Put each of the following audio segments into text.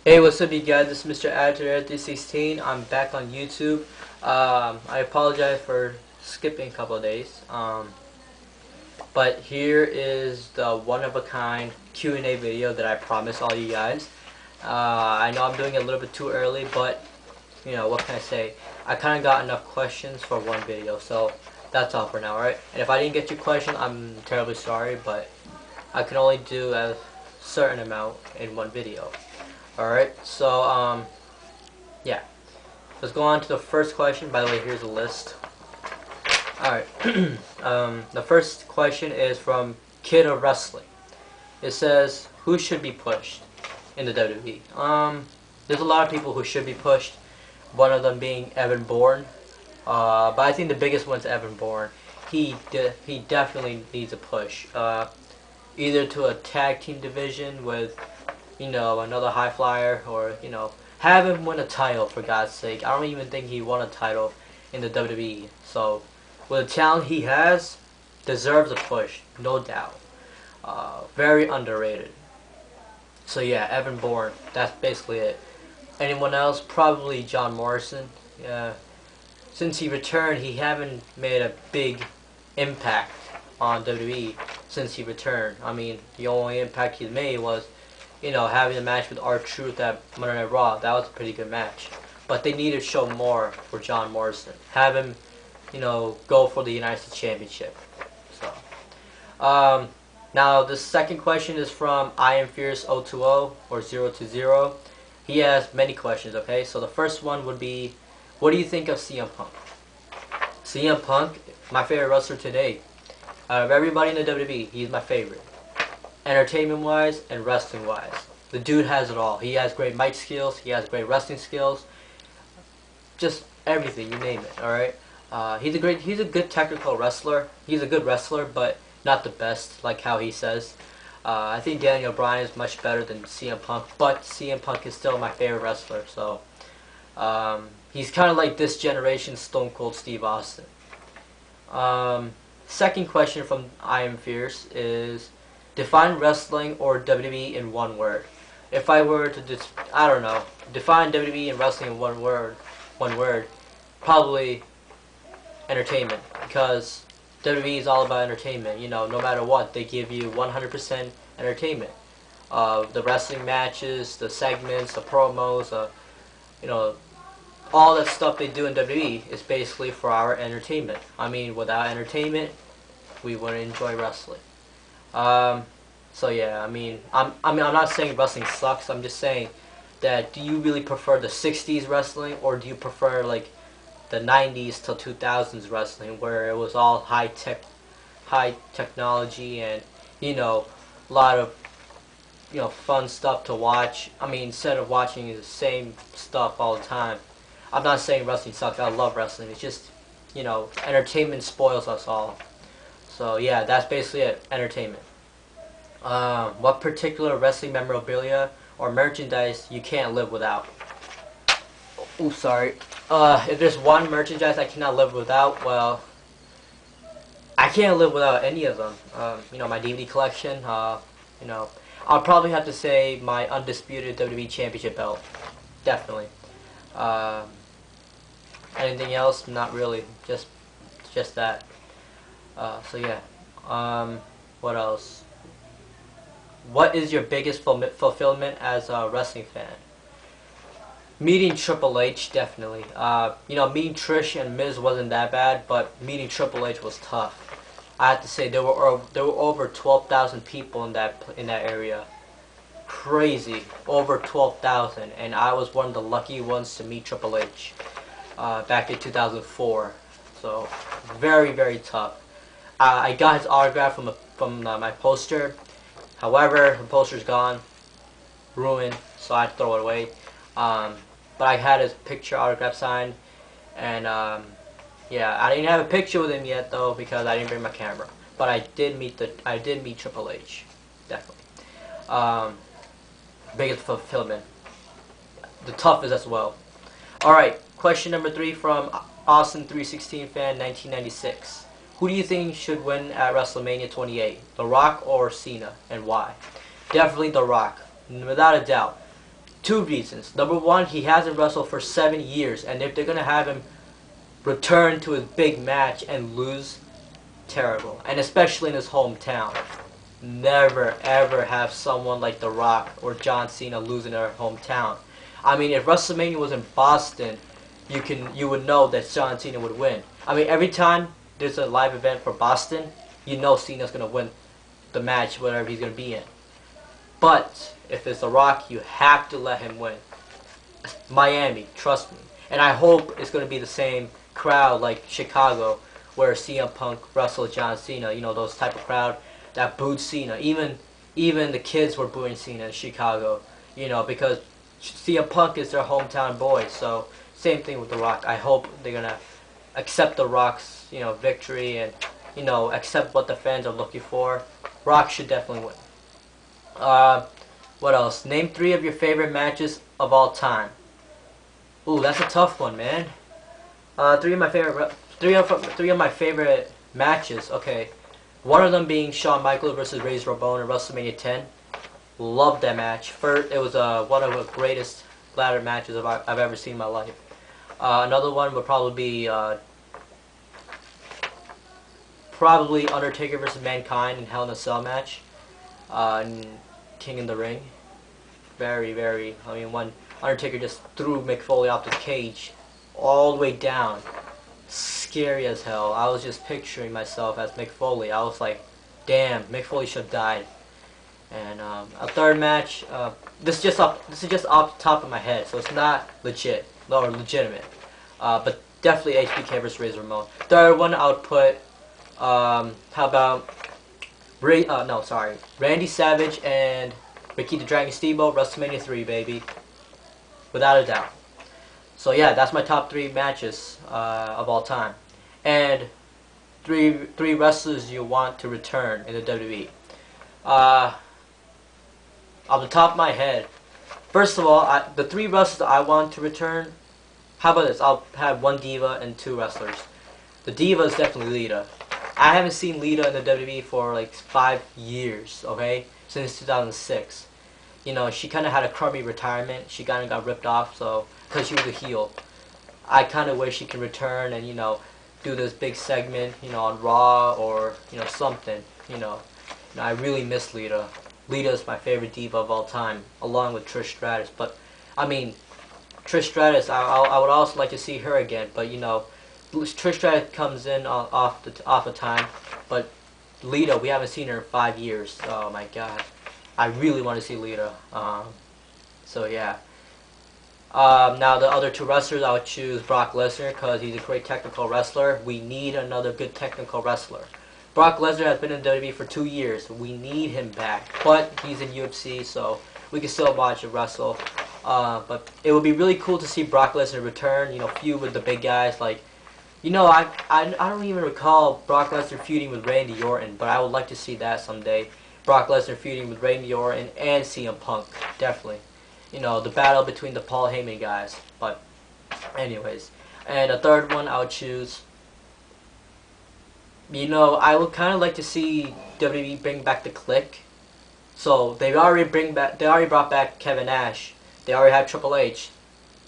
Hey, what's up, you guys? This is MrAttitudeEra316. I'm back on YouTube. I apologize for skipping a couple of days. But here is the one-of-a-kind Q&A video that I promised all you guys. I know I'm doing it a little bit too early, but you know, what can I say? I kind of got enough questions for one video, so that's all for now, alright? And if I didn't get your question, I'm terribly sorry, but I can only do a certain amount in one video. Alright, so yeah, let's go on to the first question. By the way, here's a list. Alright, the first question is from Kid of Wrestling. It says, who should be pushed in the WWE? There's a lot of people who should be pushed, one of them being Evan Bourne, but I think the biggest one's Evan Bourne. He definitely needs a push, either to a tag team division with, you know, another high flyer, or, you know, have him win a title, for God's sake. I don't even think he won a title in the WWE. So, with the talent he has, deserves a push, no doubt. Very underrated. So yeah, Evan Bourne, that's basically it. Anyone else? Probably John Morrison. Since he returned, he haven't made a big impact on WWE since he returned. I mean, the only impact he made was, you know, having a match with R-Truth at Monday Night Raw. That was a pretty good match. But they need to show more for John Morrison. Have him, you know, go for the United States Championship. So, now the second question is from I Am Fierce 020 or 020. He has many questions, okay? So the first one would be, what do you think of CM Punk? CM Punk, my favorite wrestler today. Out of everybody in the WWE, he's my favorite. Entertainment-wise and wrestling-wise. The dude has it all. He has great mic skills. He has great wrestling skills. Just everything, you name it, alright? He's a good technical wrestler. He's a good wrestler, but not the best, like how he says. I think Daniel Bryan is much better than CM Punk, but CM Punk is still my favorite wrestler, so he's kind of like this generation's Stone Cold Steve Austin. Second question from I Am Fierce is, define wrestling or WWE in one word. If I were to I don't know, define WWE and wrestling in one word, probably entertainment, because WWE is all about entertainment. You know, no matter what, they give you 100% entertainment. The wrestling matches, the segments, the promos, you know, all that stuff they do in WWE is basically for our entertainment. I mean, without entertainment, we wouldn't enjoy wrestling. So yeah, I mean, I'm not saying wrestling sucks. I'm just saying that, do you really prefer the 60s wrestling, or do you prefer like the 90s till 2000s wrestling, where it was all high technology and, you know, a lot of, you know, fun stuff to watch. I mean, instead of watching the same stuff all the time. I'm not saying wrestling sucks. I love wrestling. It's just, you know, entertainment spoils us all. So yeah, that's basically it. Entertainment. What particular wrestling memorabilia or merchandise you can't live without? Oh, sorry. If there's one merchandise I cannot live without, well, I can't live without any of them. You know, my DVD collection. You know, I'll probably have to say my undisputed WWE Championship belt. Definitely. Anything else? Not really. Just that. So yeah. What else? What is your biggest fulfillment as a wrestling fan? Meeting Triple H, definitely. You know, meeting Trish and Miz wasn't that bad, but meeting Triple H was tough. I have to say, there were over 12,000 people in that area. Crazy, over 12,000, and I was one of the lucky ones to meet Triple H back in 2004. So very, very tough. I got his autograph from my poster. However, the poster's gone, ruined, so I had to throw it away. But I had his picture autograph signed, and yeah, I didn't have a picture with him yet though, because I didn't bring my camera. But I did meet Triple H, definitely. Biggest fulfillment, the toughest as well. All right, question number 3 from Austin316 fan 1996. Who do you think should win at WrestleMania 28? The Rock or Cena, and why? Definitely The Rock, without a doubt. Two reasons. Number one, he hasn't wrestled for 7 years, and if they're gonna have him return to his big match and lose, terrible. And especially in his hometown. Never ever have someone like The Rock or John Cena lose in their hometown. I mean, if WrestleMania was in Boston, you would know that John Cena would win. I mean, every time there's a live event for Boston, you know Cena's gonna win the match, whatever he's gonna be in. But if it's The Rock, you have to let him win. Miami, trust me. And I hope it's gonna be the same crowd like Chicago, where CM Punk wrestled John Cena. You know, those type of crowd that booed Cena. Even the kids were booing Cena in Chicago. You know, because CM Punk is their hometown boy. So same thing with The Rock. I hope they're gonna accept The Rock's, you know, victory and, you know, accept what the fans are looking for. Rock should definitely win. What else? Name 3 of your favorite matches of all time. Ooh, that's a tough one, man. Three of my favorite matches. Okay, one of them being Shawn Michaels versus Razor Ramon in WrestleMania 10. Loved that match. First, it was one of the greatest ladder matches I've ever seen in my life. Another one would probably be probably Undertaker versus Mankind in Hell in a Cell match. In King in the Ring. Very, very. I mean, when Undertaker just threw Mick Foley off the cage all the way down. Scary as hell. I was just picturing myself as Mick Foley. I was like, damn, Mick Foley should have died. And a third match, this is just off the top of my head, so it's not legit or legitimate. But definitely HBK versus Razor Ramon. Third one, I would put, how about Randy Savage and Ricky the Dragon Steamboat, WrestleMania 3, baby, without a doubt. So yeah, that's my top 3 matches of all time, and three wrestlers you want to return in the WWE. Off the top of my head, first of all, the 3 wrestlers I want to return. How about this? I'll have 1 diva and 2 wrestlers. The diva is definitely Lita. I haven't seen Lita in the WWE for like 5 years, okay? Since 2006. You know, she kind of had a crummy retirement. She kind of got ripped off, so, because she was a heel. I kind of wish she could return and, you know, do this big segment, you know, on Raw or, you know, something, you know. I really miss Lita. Lita is my favorite diva of all time, along with Trish Stratus. But, I mean, Trish Stratus, I would also like to see her again, but, you know, Trish Stratus comes in off the time, but Lita, we haven't seen her in 5 years. Oh my God, I really want to see Lita. So yeah. Now the other 2 wrestlers, I would choose Brock Lesnar because he's a great technical wrestler. We need another good technical wrestler. Brock Lesnar has been in WWE for 2 years. We need him back, but he's in UFC, so we can still watch him wrestle. But it would be really cool to see Brock Lesnar return. You know, feud with the big guys like. You know, I don't even recall Brock Lesnar feuding with Randy Orton, but I would like to see that someday. Brock Lesnar feuding with Randy Orton and CM Punk, definitely. You know, the battle between the Paul Heyman guys. But, anyways. And a third one I would choose. You know, I would kind of like to see WWE bring back the Clique. So, they already brought back Kevin Nash. They already have Triple H.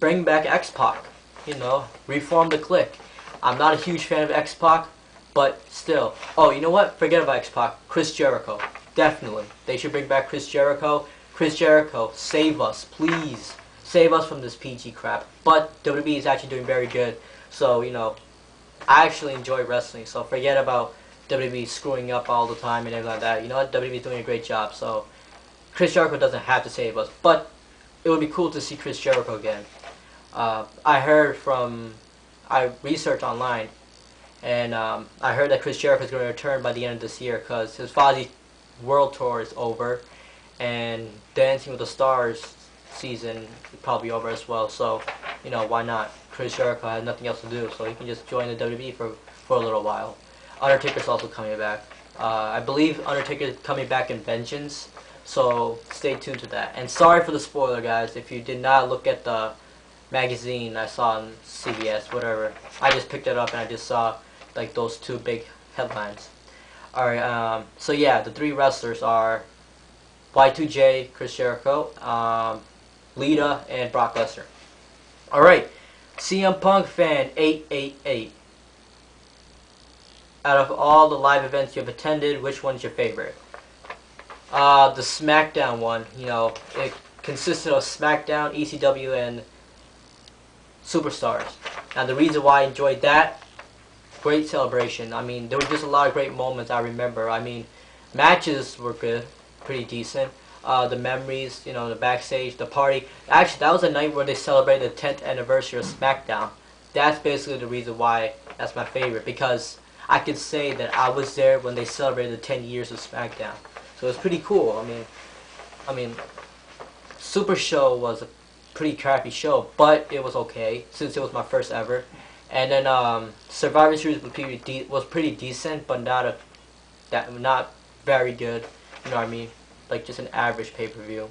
Bring back X-Pac. You know, reform the Clique. I'm not a huge fan of X-Pac, but still. Oh, you know what? Forget about X-Pac. Chris Jericho. Definitely. They should bring back Chris Jericho. Chris Jericho, save us, please. Save us from this PG crap. But WWE is actually doing very good. So, you know, I actually enjoy wrestling. So forget about WWE screwing up all the time and everything like that. You know what? WWE is doing a great job. So Chris Jericho doesn't have to save us. But it would be cool to see Chris Jericho again. I researched online, and I heard that Chris Jericho is going to return by the end of this year because his Fozzy World Tour is over, and Dancing with the Stars season is probably over as well. So, you know, why not? Chris Jericho has nothing else to do, so he can just join the WWE for a little while. Undertaker's also coming back. I believe Undertaker is coming back in Vengeance, so stay tuned to that. And sorry for the spoiler, guys. If you did not look at the magazine I saw on CBS, whatever, I just picked it up and I just saw like those 2 big headlines. Alright, so yeah, the 3 wrestlers are Y2J, Chris Jericho, Lita, and Brock Lesnar. Alright, CM Punk fan 888. Out of all the live events you've attended, which one's your favorite? The SmackDown one. You know, it consisted of SmackDown, ECW, and Superstars. Now the reason why I enjoyed that, great celebration. I mean, there were just a lot of great moments I remember. I mean, matches were good, pretty decent. The memories, you know, the backstage, the party. Actually, that was a night where they celebrated the 10th anniversary of SmackDown. That's basically the reason why that's my favorite, because I could say that I was there when they celebrated the 10 years of SmackDown. So it was pretty cool. I mean, Super Show was a pretty crappy show, but it was okay since it was my first ever. And then Survivor Series was pretty decent, but not very good. You know what I mean? Like just an average pay-per-view.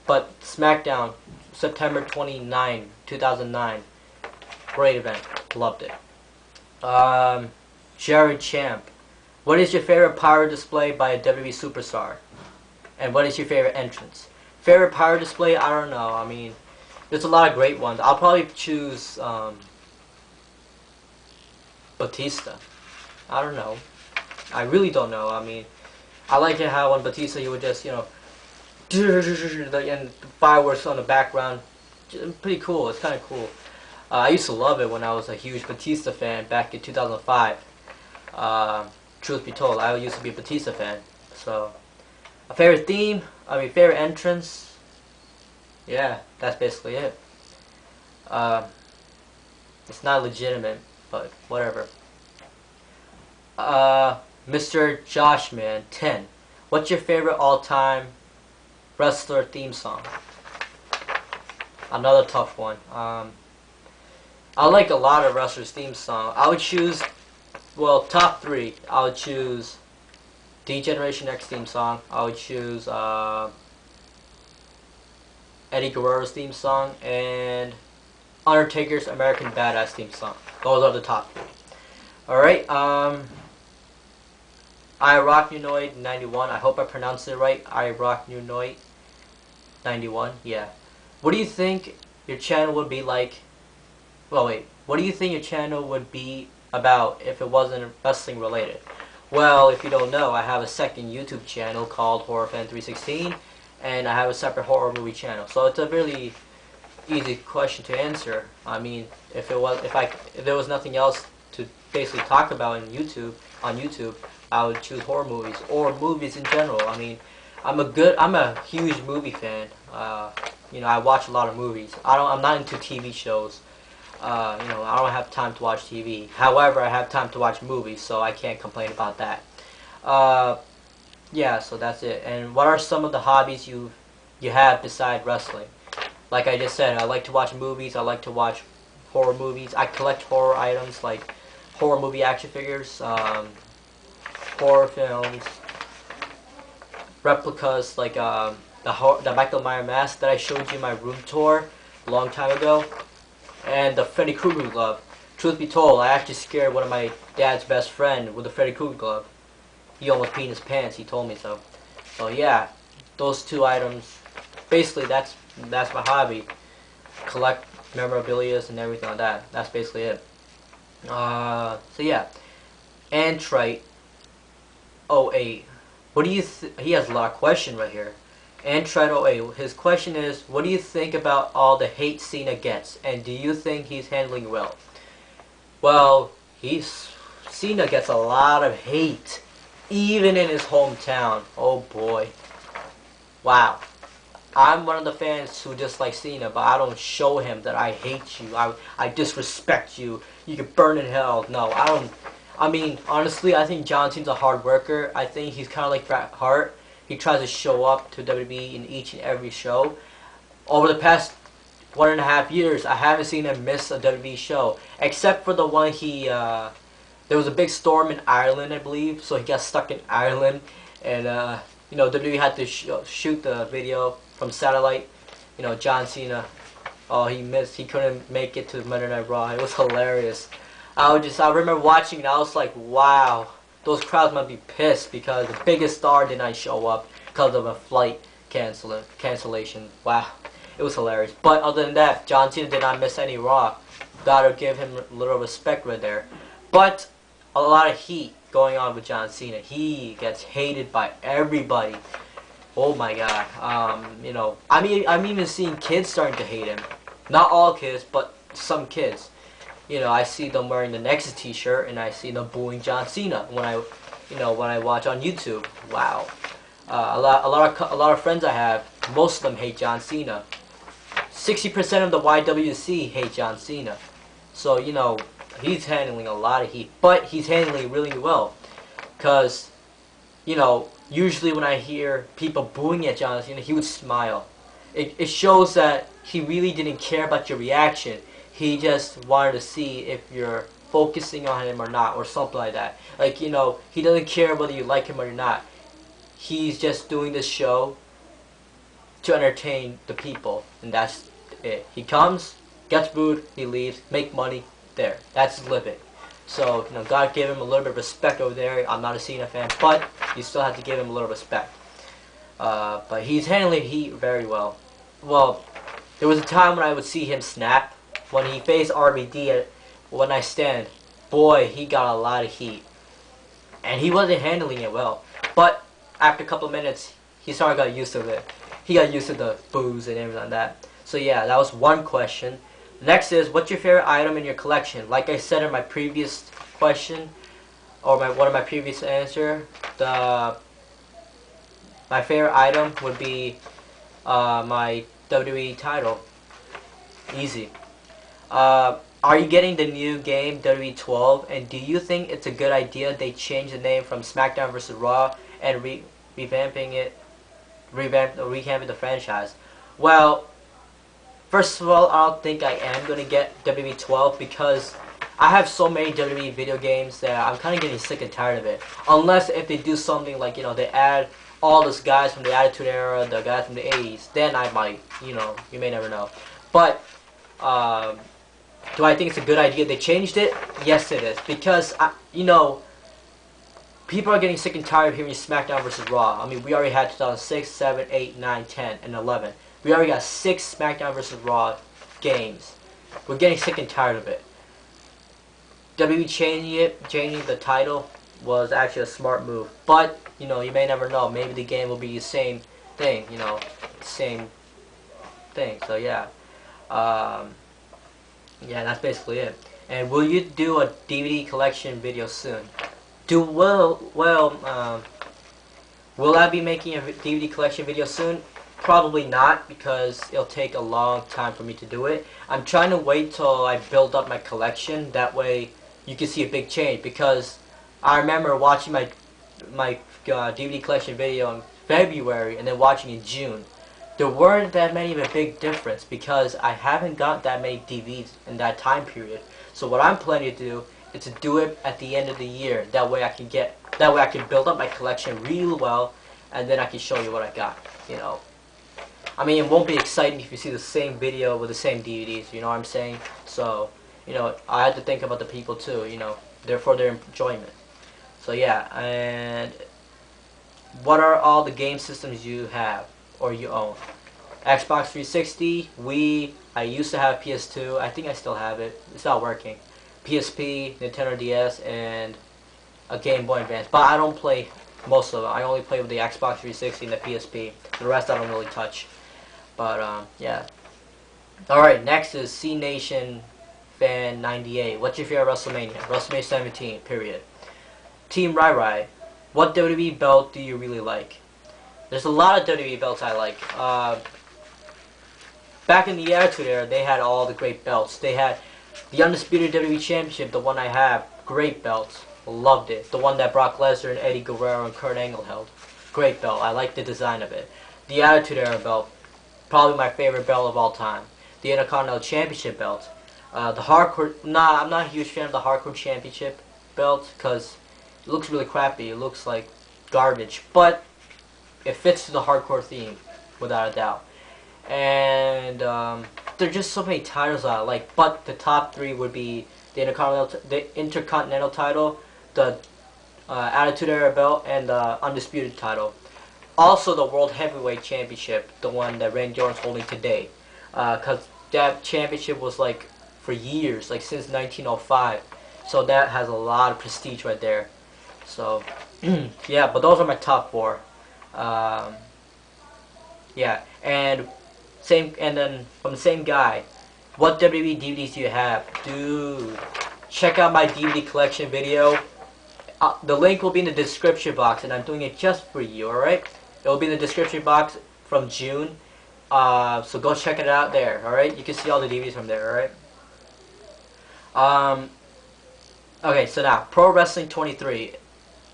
But SmackDown, September 29, 2009, great event. Loved it. Jared Champ, what is your favorite power display by a WWE superstar? And what is your favorite entrance? Favorite power display? I don't know. I mean, there's a lot of great ones. I'll probably choose Batista. I don't know. I really don't know. I mean, I like it how when Batista, he would just, you know, and fireworks on the background. Pretty cool. It's kind of cool. I used to love it when I was a huge Batista fan back in 2005. Truth be told, I used to be a Batista fan. So, a favorite theme? I mean, favorite entrance? Yeah, that's basically it. It's not legitimate, but whatever. Mr. Joshman 10. What's your favorite all-time wrestler theme song? Another tough one. I like a lot of wrestlers' theme song. I would choose, well, top 3. I would choose D-Generation X theme song. I would choose Eddie Guerrero's theme song and Undertaker's American Badass theme song. Those are the top 3. Alright, iRockNunoid 91. I hope I pronounced it right. iRockNunoid 91. Yeah. What do you think your channel would be like? Well, wait. What do you think your channel would be about if it wasn't wrestling related? Well, if you don't know, I have a second YouTube channel called HorrorFan316, and I have a separate horror movie channel. So it's a really easy question to answer. I mean, if there was nothing else to basically talk about on YouTube, I would choose horror movies or movies in general. I mean, I'm a huge movie fan. You know, I watch a lot of movies. I'm not into TV shows. You know, I don't have time to watch TV. However, I have time to watch movies, so I can't complain about that. Yeah, so that's it. And what are some of the hobbies you have beside wrestling? Like I just said, I like to watch movies. I like to watch horror movies. I collect horror items like horror movie action figures, horror films, replicas like the Michael Myers mask that I showed you in my room tour a long time ago, and the Freddy Krueger glove. Truth be told, I actually scared one of my dad's best friend with the Freddy Krueger glove. He almost peed in his pants. He told me so. So yeah, those 2 items. Basically, that's my hobby. Collect memorabilia and everything like that. That's basically it. So yeah, Antrite 08. What do you he has a lot of questions right here. Antrite 08. His question is, what do you think about all the hate Cena gets, and do you think he's handling well? Well, Cena gets a lot of hate, even in his hometown. Oh boy. Wow. I'm one of the fans who dislike Cena, but I don't show him that I hate you. I disrespect you. You can burn in hell. No, I don't. I mean, honestly, I think John Cena's a hard worker. I think he's kind of like Bret Hart. He tries to show up to WWE in each and every show. Over the past 1.5 years, I haven't seen him miss a WWE show, except for the one there was a big storm in Ireland, I believe, so he got stuck in Ireland, and you know, WWE had to shoot the video from satellite. You know, John Cena, oh, he missed. He couldn't make it to Monday Night Raw. It was hilarious. I remember watching it. I was like, wow, those crowds might be pissed because the biggest star did not show up because of a flight cancellation. Wow, It was hilarious. But other than that, John Cena did not miss any Raw. Gotta give him a little respect right there. But a lot of heat going on with John Cena. He gets hated by everybody. Oh my god. You know, I'm even seeing kids starting to hate him. Not all kids, but some kids. You know, I see them wearing the Nexus T-shirt, and I see them booing John Cena when I watch on YouTube. Wow. A lot of friends I have, most of them hate John Cena. 60% of the YWC hate John Cena. So, you know, he's handling a lot of heat, but he's handling it really well. Because, you know, usually when I hear people booing at John Cena, he would smile. It shows that he really didn't care about your reaction. He just wanted to see if you're focusing on him or not, or something like that. Like, you know, he doesn't care whether you like him or not. He's just doing this show to entertain the people, and that's it. He comes, gets booed, he leaves, make money, there. That's his living. So, you know, God gave him a little bit of respect over there. I'm not a Cena fan, but you still have to give him a little respect. But he's handling heat very well. Well, there was a time when I would see him snap. When he faced RVD at One Night Stand, boy, he got a lot of heat. And he wasn't handling it well. But after a couple of minutes, he sort of got used to it. He got used to the boos and everything like that. So yeah, that was one question. Next is, what's your favorite item in your collection? Like I said in my previous question, or one of my previous answer, my favorite item would be my WWE title. Easy. Are you getting the new game WWE 12? And do you think it's a good idea they change the name from SmackDown vs. Raw and revamping the franchise? Well, first of all, I don't think I am going to get WWE 12 because I have so many WWE video games that I'm kind of getting sick and tired of it. Unless if they do something like, you know, they add all those guys from the Attitude Era, the guys from the 80s, then I might, you know, you may never know. But, do I think it's a good idea they changed it? Yes, it is. Because, you know, people are getting sick and tired of hearing SmackDown vs. Raw. I mean, we already had 2006, 7, 8, 9, 10, and 11. We already got 6 SmackDown vs. Raw games. We're getting sick and tired of it. WWE changing the title was actually a smart move. But, you know, you may never know. Maybe the game will be the same thing, you know, same thing. So, yeah. Yeah, that's basically it. And will you do a DVD collection video soon? Will I be making a DVD collection video soon? Probably not, because it'll take a long time for me to do it. I'm trying to wait till I build up my collection. That way, you can see a big change. Because I remember watching my DVD collection video in February and then watching in June. There weren't that many of a big difference because I haven't got that many DVDs in that time period. So what I'm planning to do is to do it at the end of the year. That way I can build up my collection really well, and then I can show you what I got. You know, I mean, it won't be exciting if you see the same video with the same DVDs. You know what I'm saying? So, you know, I had to think about the people too. You know, for their enjoyment. So yeah, and what are all the game systems you have or you own? Xbox 360, Wii, I used to have PS2, I think I still have it, it's not working. PSP, Nintendo DS, and a Game Boy Advance, but I don't play most of them. I only play with the Xbox 360 and the PSP, the rest I don't really touch. But, yeah. Alright, next is C Nation Fan 98, what's your favorite WrestleMania? WrestleMania 17, period. Team Rai Rai, what WWE belt do you really like? There's a lot of WWE belts I like. Back in the Attitude Era, they had all the great belts. They had the Undisputed WWE Championship, the one I have, great belts. Loved it. The one that Brock Lesnar and Eddie Guerrero and Kurt Angle held. Great belt. I like the design of it. The Attitude Era belt, probably my favorite belt of all time. The Intercontinental Championship belt. The Hardcore, I'm not a huge fan of the Hardcore Championship belt because it looks really crappy. It looks like garbage. But it fits the hardcore theme, without a doubt. And there are just so many titles I like. But the top 3 would be the Intercontinental title, the Attitude Era belt, and the Undisputed title. Also the World Heavyweight Championship, the one that Randy Orton's holding today. because that championship was like for years, like since 1905. So that has a lot of prestige right there. So yeah, but those are my top four. Um, yeah, and then from the same guy, what WWE DVDs do you have, dude? Check out my DVD collection video. The link will be in the description box, and I'm doing it just for you. All right, it will be in the description box from June. So go check it out there. All right, you can see all the DVDs from there. All right. Okay, so now Pro Wrestling 23.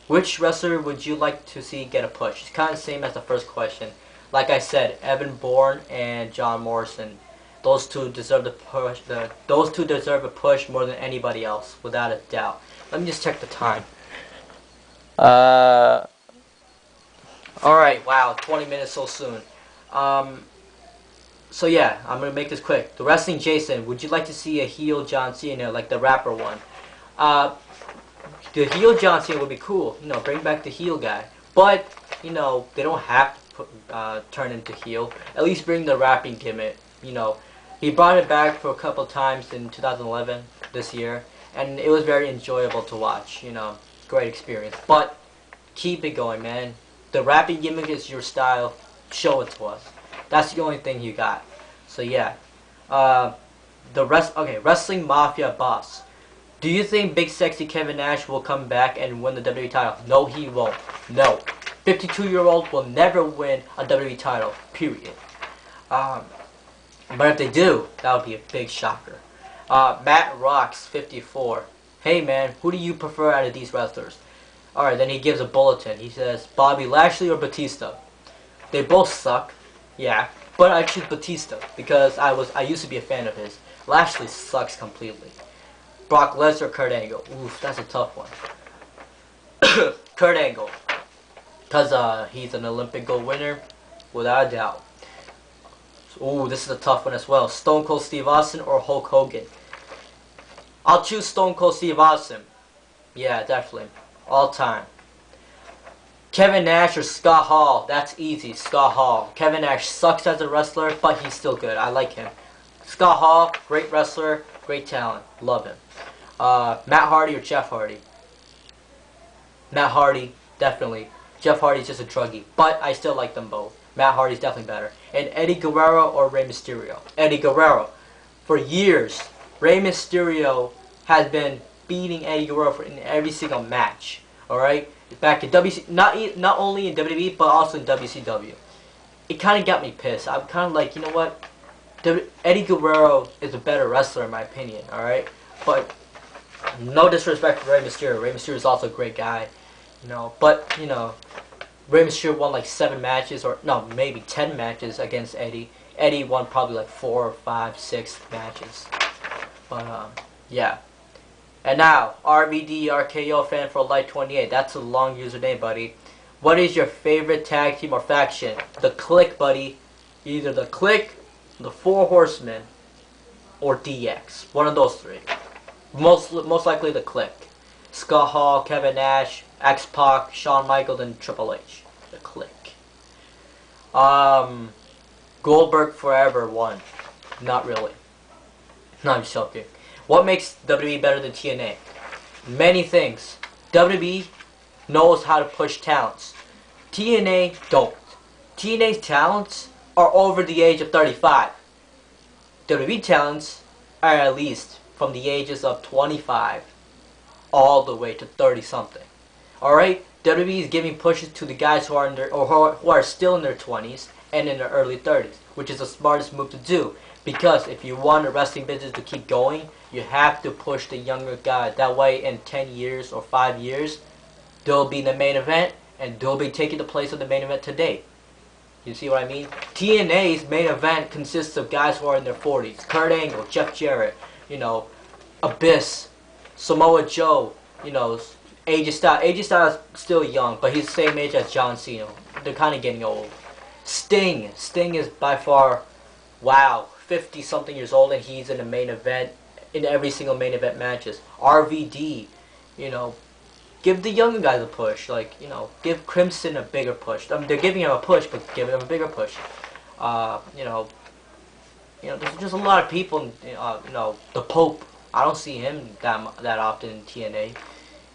Which wrestler would you like to see get a push? It's kind of the same as the first question. Like I said, Evan Bourne and John Morrison. Those two deserve the push. Those two deserve a push more than anybody else, without a doubt. Let me just check the time. Alright, wow, 20 minutes so soon. So yeah, I'm gonna make this quick. The Wrestling Jason, would you like to see a heel John Cena like the rapper one? The heel John Cena would be cool. You know, bring back the heel guy. But, you know, they don't have to turn into heel. At least bring the rapping gimmick. You know, he brought it back for a couple times in 2011, this year. And it was very enjoyable to watch. You know, great experience. But, keep it going, man. The rapping gimmick is your style. Show it to us. That's the only thing you got. So, yeah. Wrestling Mafia Boss. Do you think Big Sexy Kevin Nash will come back and win the WWE title? No, he won't. No. 52-year-old will never win a WWE title. Period. But if they do, that would be a big shocker. Matt Rocks, 54. Hey, man, who do you prefer out of these wrestlers? Alright, then he gives a bulletin. He says, Bobby Lashley or Batista? They both suck. Yeah. But I choose Batista because I used to be a fan of his. Lashley sucks completely. Brock Lesnar, Kurt Angle. Oof, that's a tough one. Kurt Angle. Because he's an Olympic gold winner, without a doubt. Ooh, this is a tough one as well. Stone Cold Steve Austin or Hulk Hogan? I'll choose Stone Cold Steve Austin. Yeah, definitely. All time. Kevin Nash or Scott Hall? That's easy. Scott Hall. Kevin Nash sucks as a wrestler, but he's still good. I like him. Scott Hall, great wrestler, great talent. Love him. Matt Hardy or Jeff Hardy? Matt Hardy, definitely. Jeff Hardy's just a druggie, but I still like them both. Matt Hardy's definitely better. And Eddie Guerrero or Rey Mysterio? Eddie Guerrero. For years, Rey Mysterio has been beating Eddie Guerrero in every single match. Alright? Back in WC, not only in WWE, but also in WCW. It kind of got me pissed. I'm kind of like, you know what? Eddie Guerrero is a better wrestler in my opinion, alright? But, no disrespect to Rey Mysterio. Rey Mysterio is also a great guy, you know. But, you know, Rey Mysterio won like 7 matches, or no, maybe 10 matches against Eddie. Eddie won probably like 4 or 5, 6 matches. But, yeah. And now, RVD RKO fan for Light 28. That's a long username, buddy. What is your favorite tag team or faction? The Click, buddy. Either the Click, the Four Horsemen, or DX. One of those 3. Most likely the Click. Scott Hall, Kevin Nash, X-Pac, Shawn Michaels, and Triple H. The Click. Goldberg Forever 1. Not really. No, I'm just joking. What makes WWE better than TNA? Many things. WWE knows how to push talents. TNA don't. TNA's talents are over the age of 35. WWE talents are at least from the ages of 25 all the way to 30 something. Alright? WWE is giving pushes to the guys who are in their, or who are still in their 20s and in their early 30s, which is the smartest move to do. Because if you want the wrestling business to keep going, you have to push the younger guys. That way, in 10 years or 5 years, they'll be in the main event, and they'll be taking the place of the main event today. You see what I mean? TNA's main event consists of guys who are in their 40s. Kurt Angle, Jeff Jarrett, you know, Abyss, Samoa Joe, you know, AJ Styles. AJ Styles is still young, but he's the same age as John Cena. They're kind of getting old. Sting. Sting is by far, wow, 50-something years old, and he's in the main event, in every single main event matches. RVD, you know, give the younger guys a push. Like, you know, give Crimson a bigger push. I mean, they're giving him a push, but give him a bigger push. You know, You know, there's just a lot of people. You know, the Pope. I don't see him that often in TNA.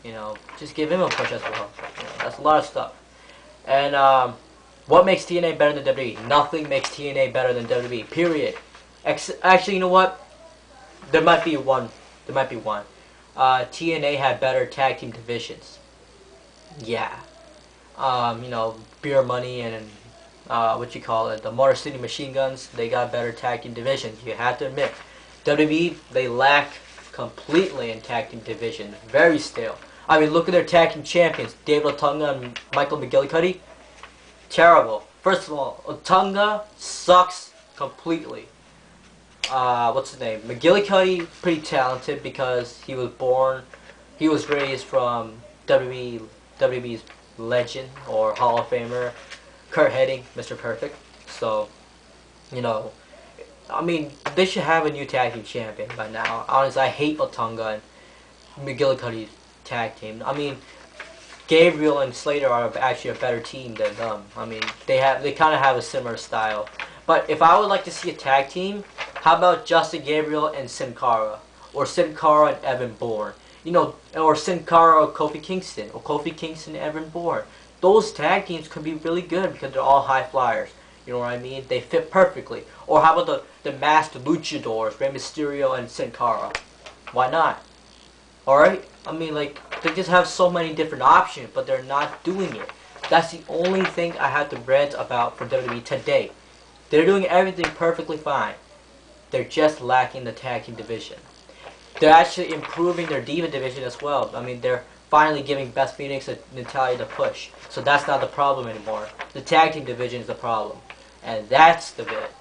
You know, just give him a push as well. You know, that's a lot of stuff. And what makes TNA better than WWE? Nothing makes TNA better than WWE. Period. Actually, you know what? There might be one. There might be one. TNA had better tag team divisions. Yeah. You know, Beer Money and what you call it, the Motor City Machine Guns. They got better tag team divisions. You have to admit, WWE, they lack completely in tag team division. Very stale. I mean, look at their tag team champions, David Otunga and Michael McGillicuddy. Terrible. First of all, Otunga sucks completely. What's his name? McGillicuddy, pretty talented because he was raised from WWE's legend or Hall of Famer, Kurt Hennig, Mr. Perfect. So, you know, I mean, they should have a new tag team champion by now. Honestly, I hate Otunga and McGillicuddy's tag team. I mean, Gabriel and Slater are actually a better team than them. I mean, they kind of have a similar style. But if I would like to see a tag team, how about Justin Gabriel and Sin Cara, or Sin Cara and Evan Bourne? You know, or Sin Cara or Kofi Kingston, or Kofi Kingston and Evan Bourne. Those tag teams could be really good because they're all high flyers. You know what I mean? They fit perfectly. Or how about the masked luchadors, Rey Mysterio and Sin Cara? Why not? Alright? I mean, like, they just have so many different options, but they're not doing it. That's the only thing I have to rant about for WWE today. They're doing everything perfectly fine. They're just lacking the tag team division. They're actually improving their Diva division as well. I mean, they're finally giving Beth Phoenix and Natalya the push. So that's not the problem anymore. The tag team division is the problem. And that's the bit.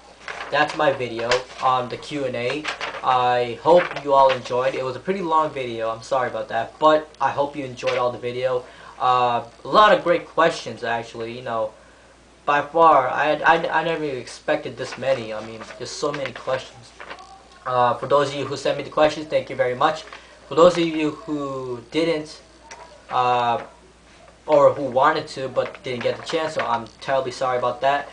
That's my video on the Q&A. I hope you all enjoyed. It was a pretty long video. I'm sorry about that. But I hope you enjoyed all the video. A lot of great questions, actually. You know, by far, I never even expected this many. I mean, there's so many questions. For those of you who sent me the questions, thank you very much. For those of you who didn't, or who wanted to but didn't get the chance, so I'm terribly sorry about that.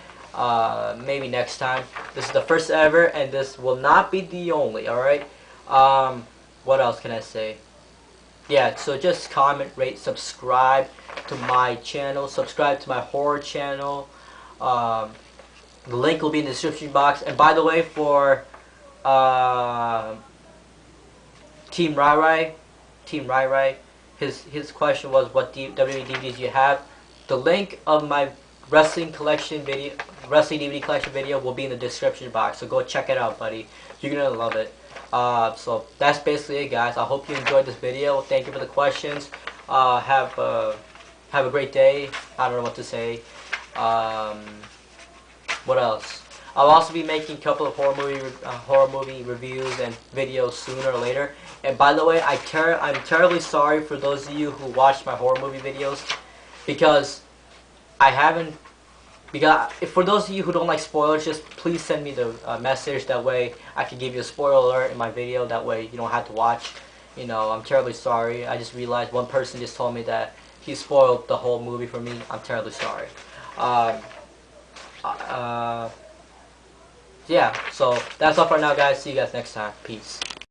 Maybe next time. This is the first ever, and this will not be the only, alright? What else can I say? Yeah, so just comment, rate, subscribe to my channel, subscribe to my horror channel. The link will be in the description box. And by the way, for Team Rai Rai, his question was, what WWE DVDs do you have? The link of my wrestling DVD collection video will be in the description box, so go check it out, buddy. You're gonna love it. So that's basically it, guys. I hope you enjoyed this video. Thank you for the questions. Have a great day. I don't know what to say. What else? I'll also be making a couple of horror movie reviews and videos sooner or later. And by the way, I'm terribly sorry for those of you who watched my horror movie videos, because I haven't. For those of you who don't like spoilers, just please send me the message. That way I can give you a spoiler alert in my video. That way you don't have to watch. You know, I'm terribly sorry. I just realized one person just told me that he spoiled the whole movie for me. I'm terribly sorry. Yeah, so that's all for now, guys. See you guys next time. Peace.